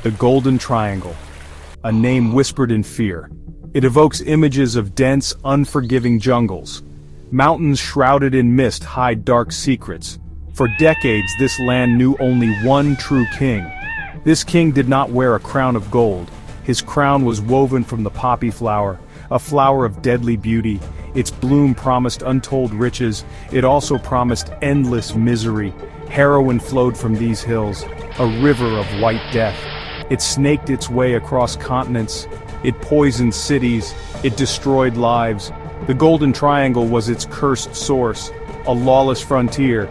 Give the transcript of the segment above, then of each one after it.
The Golden Triangle. A name whispered in fear. It evokes images of dense, unforgiving jungles. Mountains shrouded in mist hide dark secrets. For decades this land knew only one true king. This king did not wear a crown of gold. His crown was woven from the poppy flower, a flower of deadly beauty. Its bloom promised untold riches. It also promised endless misery. Heroin flowed from these hills, a river of white death. It snaked its way across continents. It poisoned cities. It destroyed lives. The Golden Triangle was its cursed source, a lawless frontier.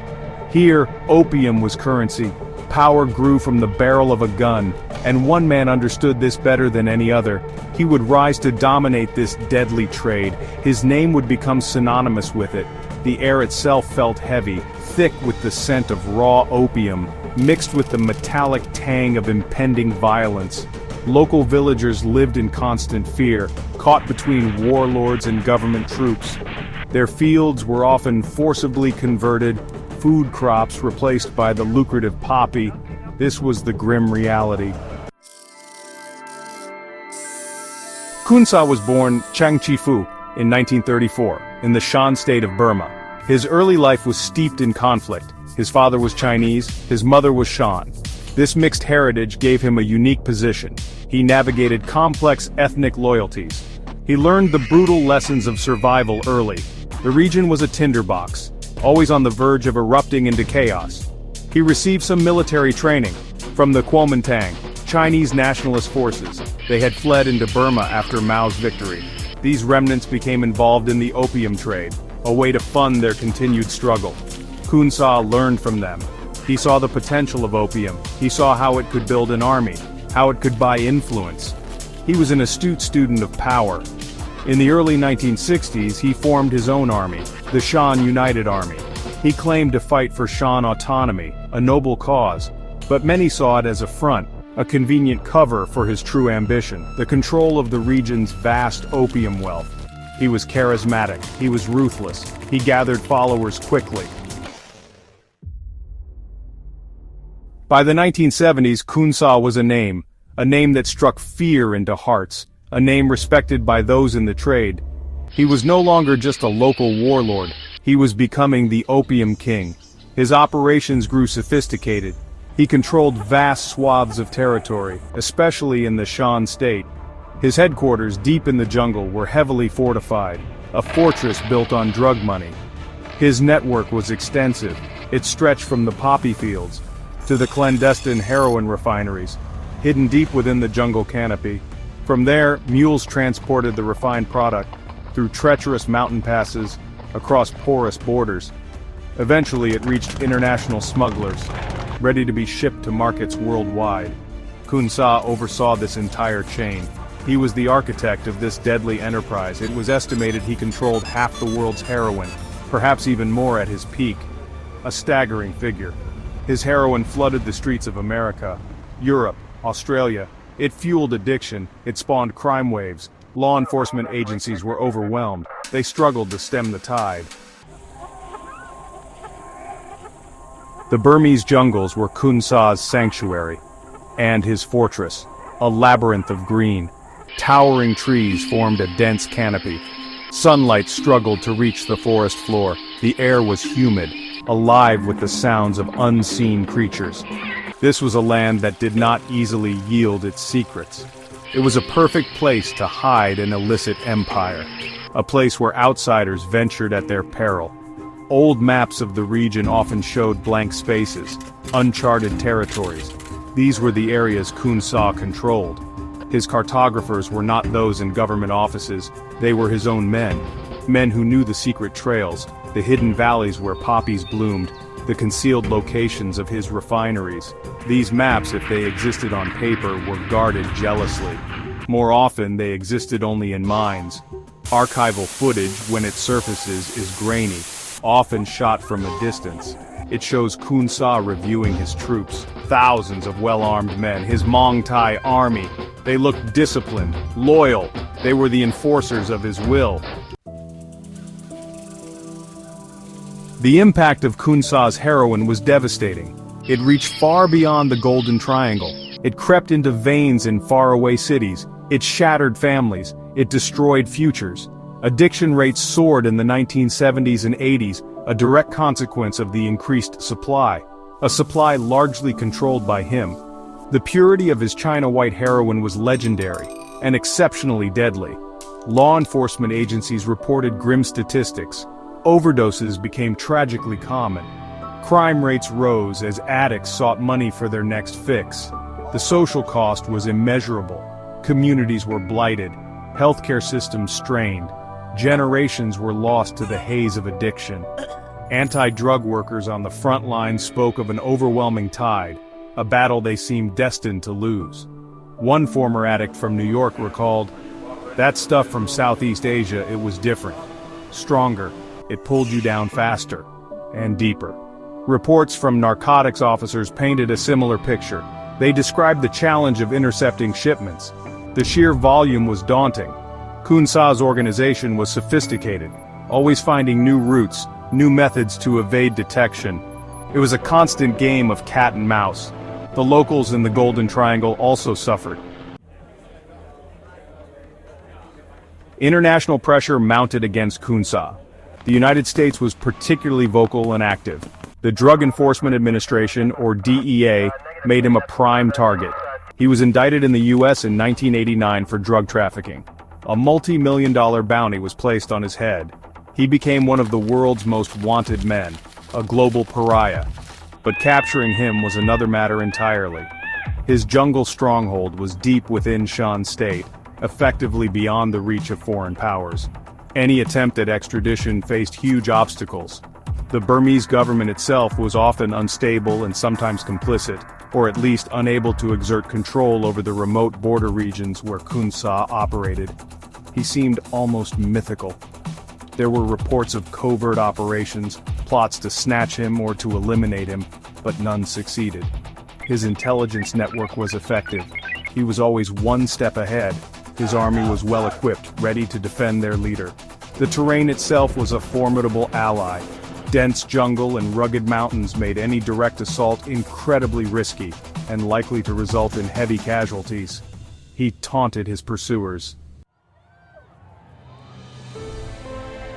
Here, opium was currency. Power grew from the barrel of a gun, and one man understood this better than any other. He would rise to dominate this deadly trade. His name would become synonymous with it. The air itself felt heavy, thick with the scent of raw opium, mixed with the metallic tang of impending violence. Local villagers lived in constant fear, caught between warlords and government troops. Their fields were often forcibly converted, food crops replaced by the lucrative poppy. This was the grim reality. Khun Sa was born Changchi-fu in 1934, in the Shan state of Burma. His early life was steeped in conflict. His father was Chinese, his mother was Shan. This mixed heritage gave him a unique position. He navigated complex ethnic loyalties. He learned the brutal lessons of survival early. The region was a tinderbox, always on the verge of erupting into chaos. He received some military training from the Kuomintang, Chinese nationalist forces. They had fled into Burma after Mao's victory. These remnants became involved in the opium trade, a way to fund their continued struggle. Khun Sa learned from them. He saw the potential of opium. He saw how it could build an army, how it could buy influence. He was an astute student of power. In the early 1960s, he formed his own army, the Shan United Army. He claimed to fight for Shan autonomy, a noble cause, but many saw it as a front, a convenient cover for his true ambition, the control of the region's vast opium wealth. He was charismatic, he was ruthless, he gathered followers quickly. By the 1970s, Khun Sa was a name that struck fear into hearts, a name respected by those in the trade. He was no longer just a local warlord, he was becoming the Opium King. His operations grew sophisticated. He controlled vast swaths of territory, especially in the Shan state. His headquarters, deep in the jungle, were heavily fortified, a fortress built on drug money. His network was extensive. It stretched from the poppy fields to the clandestine heroin refineries, hidden deep within the jungle canopy. From there, mules transported the refined product through treacherous mountain passes, across porous borders. Eventually it reached international smugglers, ready to be shipped to markets worldwide. Khun Sa oversaw this entire chain. He was the architect of this deadly enterprise. It was estimated he controlled half the world's heroin, perhaps even more at his peak. A staggering figure. His heroin flooded the streets of America, Europe, Australia. It fueled addiction, it spawned crime waves. Law enforcement agencies were overwhelmed. They struggled to stem the tide. The Burmese jungles were Khun Sa's sanctuary, and his fortress, a labyrinth of green. Towering trees formed a dense canopy. Sunlight struggled to reach the forest floor. The air was humid, alive with the sounds of unseen creatures. This was a land that did not easily yield its secrets. It was a perfect place to hide an illicit empire, a place where outsiders ventured at their peril. Old maps of the region often showed blank spaces, uncharted territories. These were the areas Khun Sa controlled. His cartographers were not those in government offices, they were his own men. Men who knew the secret trails, the hidden valleys where poppies bloomed, the concealed locations of his refineries. These maps, if they existed on paper, were guarded jealously. More often, they existed only in minds. Archival footage, when it surfaces, is grainy, often shot from a distance. It shows Khun Sa reviewing his troops, thousands of well-armed men, his Mong Tai army. They looked disciplined, loyal. They were the enforcers of his will. The impact of Khun Sa's heroin was devastating. It reached far beyond the Golden Triangle. It crept into veins in faraway cities, it shattered families, it destroyed futures. Addiction rates soared in the 1970s and 80s, a direct consequence of the increased supply. A supply largely controlled by him. The purity of his China White heroin was legendary, and exceptionally deadly. Law enforcement agencies reported grim statistics. Overdoses became tragically common. Crime rates rose as addicts sought money for their next fix. The social cost was immeasurable. Communities were blighted. Healthcare systems strained. Generations were lost to the haze of addiction. Anti-drug workers on the front lines spoke of an overwhelming tide, a battle they seemed destined to lose. One former addict from New York recalled, "That stuff from Southeast Asia, it was different. Stronger, it pulled you down faster. And deeper." Reports from narcotics officers painted a similar picture. They described the challenge of intercepting shipments. The sheer volume was daunting. Khun Sa's organization was sophisticated, always finding new routes, new methods to evade detection. It was a constant game of cat and mouse. The locals in the Golden Triangle also suffered. International pressure mounted against Khun Sa. The United States was particularly vocal and active. The Drug Enforcement Administration, or DEA, made him a prime target. He was indicted in the U.S. in 1989 for drug trafficking. A multi-million-dollar bounty was placed on his head. He became one of the world's most wanted men, a global pariah. But capturing him was another matter entirely. His jungle stronghold was deep within Shan State, effectively beyond the reach of foreign powers. Any attempt at extradition faced huge obstacles. The Burmese government itself was often unstable and sometimes complicit, or at least unable to exert control over the remote border regions where Khun Sa operated. He seemed almost mythical. There were reports of covert operations, plots to snatch him or to eliminate him, but none succeeded. His intelligence network was effective. He was always one step ahead. His army was well equipped, ready to defend their leader. The terrain itself was a formidable ally. Dense jungle and rugged mountains made any direct assault incredibly risky, and likely to result in heavy casualties. He taunted his pursuers.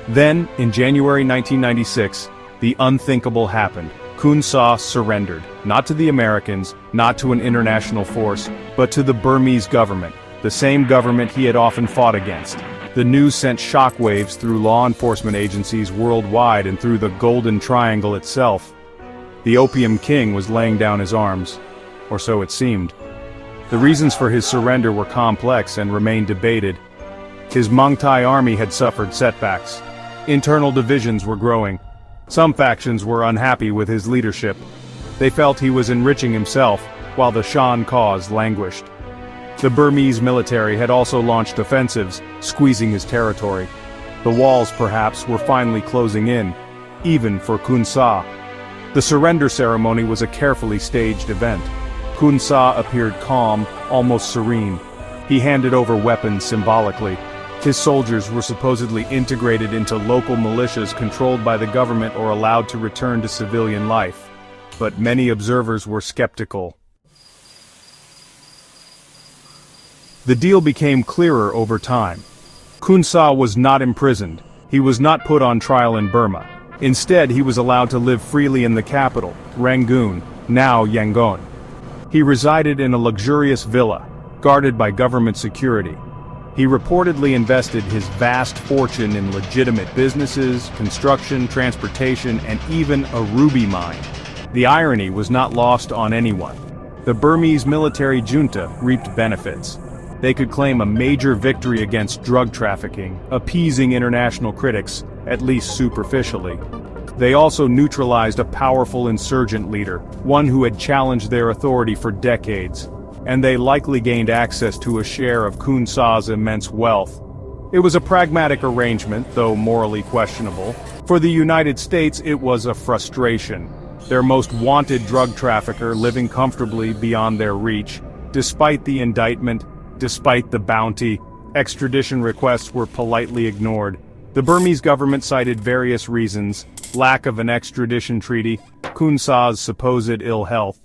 Then, in January 1996, the unthinkable happened. Khun Sa surrendered, not to the Americans, not to an international force, but to the Burmese government, the same government he had often fought against. The news sent shockwaves through law enforcement agencies worldwide and through the Golden Triangle itself. The Opium King was laying down his arms, or so it seemed. The reasons for his surrender were complex and remained debated. His Mong Thai army had suffered setbacks. Internal divisions were growing. Some factions were unhappy with his leadership. They felt he was enriching himself, while the Shan cause languished. The Burmese military had also launched offensives, squeezing his territory. The walls, perhaps, were finally closing in, even for Khun Sa. The surrender ceremony was a carefully staged event. Khun Sa appeared calm, almost serene. He handed over weapons symbolically. His soldiers were supposedly integrated into local militias controlled by the government or allowed to return to civilian life. But many observers were skeptical. The deal became clearer over time. Khun Sa was not imprisoned. He was not put on trial in Burma. Instead, he was allowed to live freely in the capital, Rangoon, now Yangon. He resided in a luxurious villa, guarded by government security. He reportedly invested his vast fortune in legitimate businesses, construction, transportation, and even a ruby mine. The irony was not lost on anyone. The Burmese military junta reaped benefits. They could claim a major victory against drug trafficking, appeasing international critics, at least superficially. They also neutralized a powerful insurgent leader, one who had challenged their authority for decades. And they likely gained access to a share of Khun Sa's immense wealth. It was a pragmatic arrangement, though morally questionable. For the United States, it was a frustration. Their most wanted drug trafficker living comfortably beyond their reach. Despite the indictment, despite the bounty, extradition requests were politely ignored. The Burmese government cited various reasons: lack of an extradition treaty, Khun Sa's supposed ill health.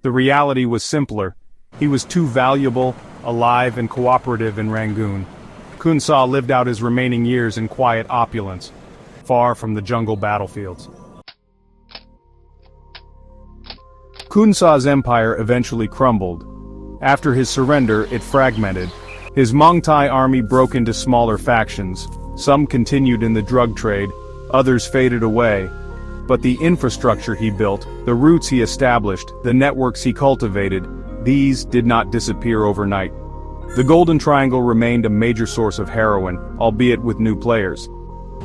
The reality was simpler. He was too valuable, alive and cooperative in Rangoon. Khun Sa lived out his remaining years in quiet opulence, far from the jungle battlefields. Khun Sa's empire eventually crumbled. After his surrender, it fragmented. His Mongtai army broke into smaller factions. Some continued in the drug trade, others faded away. But the infrastructure he built, the routes he established, the networks he cultivated, these did not disappear overnight. The Golden Triangle remained a major source of heroin, albeit with new players.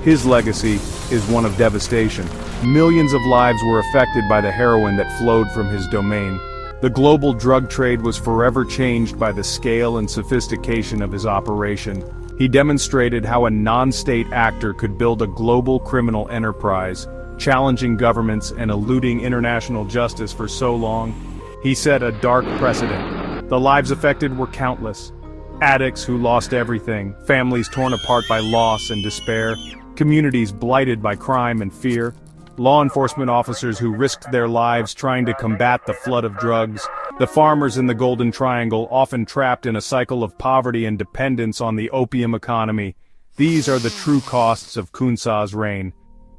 His legacy is one of devastation. Millions of lives were affected by the heroin that flowed from his domain. The global drug trade was forever changed by the scale and sophistication of his operation. He demonstrated how a non-state actor could build a global criminal enterprise, challenging governments and eluding international justice for so long. He set a dark precedent. The lives affected were countless. Addicts who lost everything, families torn apart by loss and despair, communities blighted by crime and fear, law enforcement officers who risked their lives trying to combat the flood of drugs, the farmers in the Golden Triangle often trapped in a cycle of poverty and dependence on the opium economy. These are the true costs of Khun Sa's reign.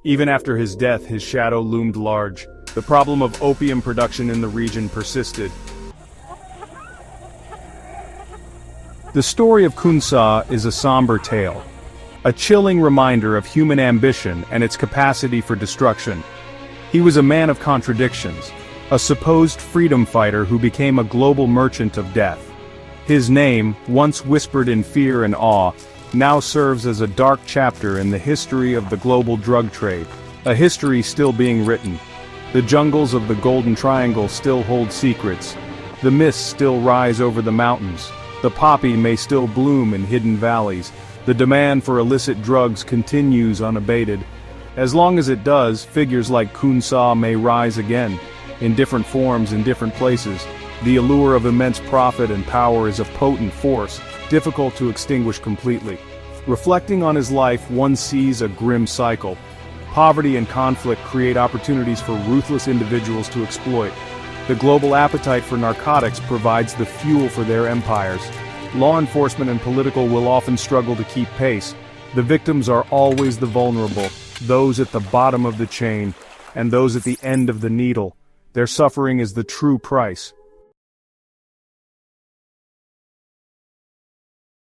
Even after his death, his shadow loomed large. The problem of opium production in the region persisted. The story of Khun Sa is a somber tale, a chilling reminder of human ambition and its capacity for destruction. He was a man of contradictions, a supposed freedom fighter who became a global merchant of death. His name, once whispered in fear and awe, now serves as a dark chapter in the history of the global drug trade, a history still being written. The jungles of the Golden Triangle still hold secrets. The mists still rise over the mountains. The poppy may still bloom in hidden valleys. The demand for illicit drugs continues unabated. As long as it does, figures like Khun Sa may rise again, in different forms in different places. The allure of immense profit and power is a potent force, difficult to extinguish completely. Reflecting on his life, one sees a grim cycle. Poverty and conflict create opportunities for ruthless individuals to exploit. The global appetite for narcotics provides the fuel for their empires. Law enforcement and political will often struggle to keep pace. The victims are always the vulnerable, those at the bottom of the chain, and those at the end of the needle. Their suffering is the true price.